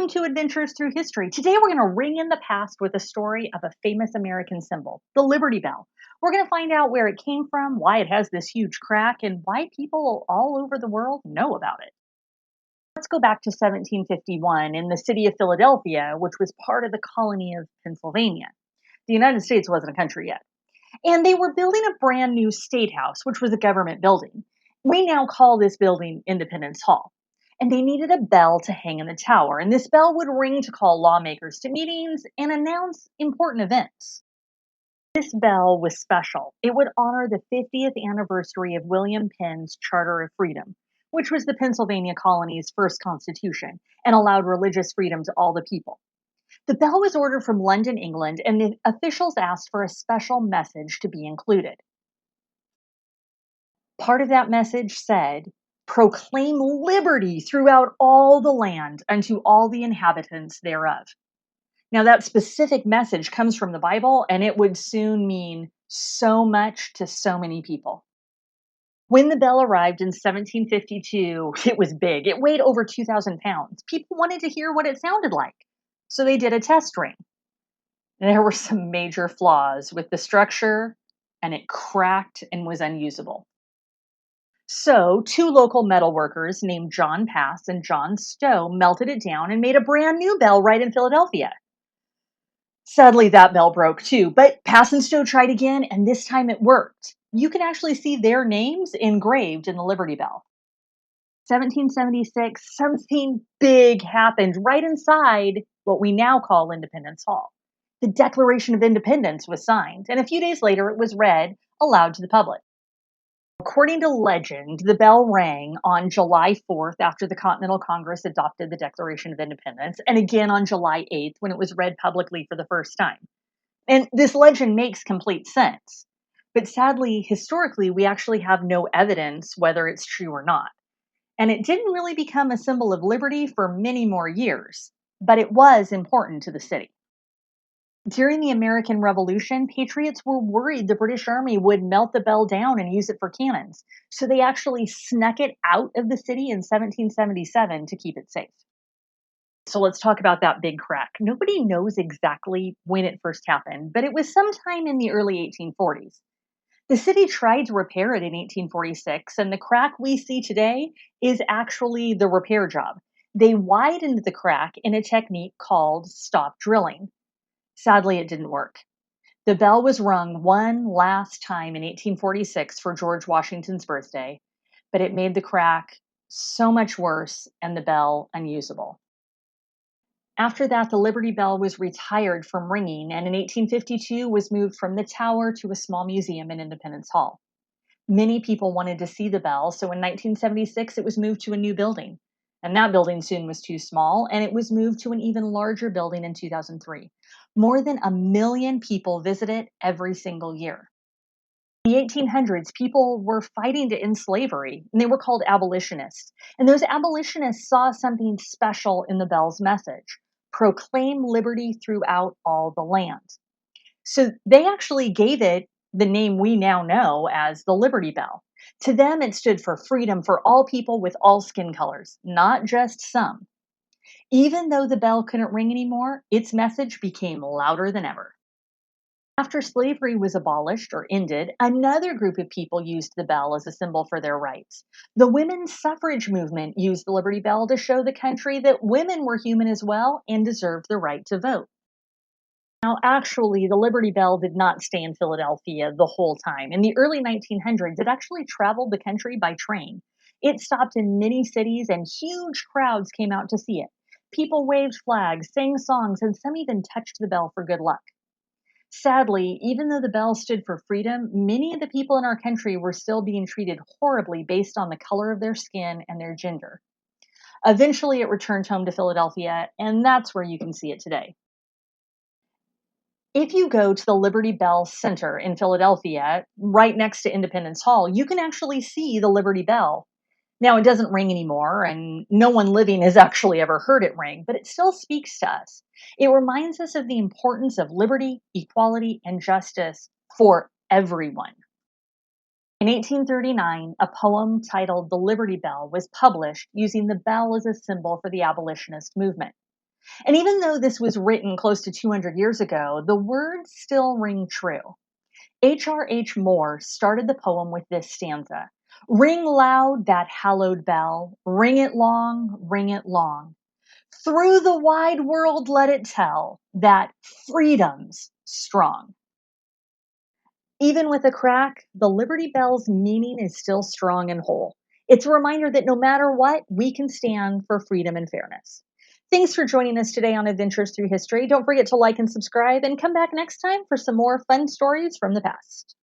Welcome to Adventures Through History. Today we're going to ring in the past with a story of a famous American symbol, the Liberty Bell. We're going to find out where it came from, why it has this huge crack, and why people all over the world know about it. Let's go back to 1751 in the city of Philadelphia, which was part of the colony of Pennsylvania. The United States wasn't a country yet. And they were building a brand new state house, which was a government building. We now call this building Independence Hall. And they needed a bell to hang in the tower. And this bell would ring to call lawmakers to meetings and announce important events. This bell was special. It would honor the 50th anniversary of William Penn's Charter of Freedom, which was the Pennsylvania colony's first constitution and allowed religious freedom to all the people. The bell was ordered from London, England, and the officials asked for a special message to be included. Part of that message said, "Proclaim liberty throughout all the land unto all the inhabitants thereof." Now, that specific message comes from the Bible, and it would soon mean so much to so many people. When the bell arrived in 1752, it was big. It weighed over 2,000 pounds. People wanted to hear what it sounded like, so they did a test ring. There were some major flaws with the structure, and it cracked and was unusable. So, two local metal workers named John Pass and John Stowe melted it down and made a brand new bell right in Philadelphia. Sadly, that bell broke too, but Pass and Stowe tried again, and this time it worked. You can actually see their names engraved in the Liberty Bell. 1776, something big happened right inside what we now call Independence Hall. The Declaration of Independence was signed, and a few days later it was read aloud to the public. According to legend, the bell rang on July 4th after the Continental Congress adopted the Declaration of Independence, and again on July 8th when it was read publicly for the first time. And this legend makes complete sense. But sadly, historically, we actually have no evidence whether it's true or not. And it didn't really become a symbol of liberty for many more years, but it was important to the city. During the American Revolution, patriots were worried the British Army would melt the bell down and use it for cannons. So they actually snuck it out of the city in 1777 to keep it safe. So let's talk about that big crack. Nobody knows exactly when it first happened, but it was sometime in the early 1840s. The city tried to repair it in 1846, and the crack we see today is actually the repair job. They widened the crack in a technique called stop drilling. Sadly, it didn't work. The bell was rung one last time in 1846 for George Washington's birthday, but it made the crack so much worse and the bell unusable. After that, the Liberty Bell was retired from ringing and in 1852 was moved from the tower to a small museum in Independence Hall. Many people wanted to see the bell, so in 1976 it was moved to a new building. And that building soon was too small, and it was moved to an even larger building in 2003. More than 1 million people visit it every single year. In the 1800s, people were fighting to end slavery, and they were called abolitionists. And those abolitionists saw something special in the bell's message: proclaim liberty throughout all the land. So they actually gave it the name we now know as the Liberty Bell. To them, it stood for freedom for all people with all skin colors, not just some. Even though the bell couldn't ring anymore, its message became louder than ever. After slavery was abolished or ended, another group of people used the bell as a symbol for their rights. The women's suffrage movement used the Liberty Bell to show the country that women were human as well and deserved the right to vote. Now, actually, the Liberty Bell did not stay in Philadelphia the whole time. In the early 1900s, it actually traveled the country by train. It stopped in many cities, and huge crowds came out to see it. People waved flags, sang songs, and some even touched the bell for good luck. Sadly, even though the bell stood for freedom, many of the people in our country were still being treated horribly based on the color of their skin and their gender. Eventually, it returned home to Philadelphia, and that's where you can see it today. If you go to the Liberty Bell Center in Philadelphia, right next to Independence Hall, you can actually see the Liberty Bell. Now, it doesn't ring anymore, and no one living has actually ever heard it ring, but it still speaks to us. It reminds us of the importance of liberty, equality, and justice for everyone. In 1839, a poem titled The Liberty Bell was published using the bell as a symbol for the abolitionist movement. And even though this was written close to 200 years ago, the words still ring true. H.R.H. Moore started the poem with this stanza: "Ring loud that hallowed bell, ring it long. Through the wide world let it tell that freedom's strong." Even with a crack, the Liberty Bell's meaning is still strong and whole. It's a reminder that no matter what, we can stand for freedom and fairness. Thanks for joining us today on Adventures Through History. Don't forget to like and subscribe and come back next time for some more fun stories from the past.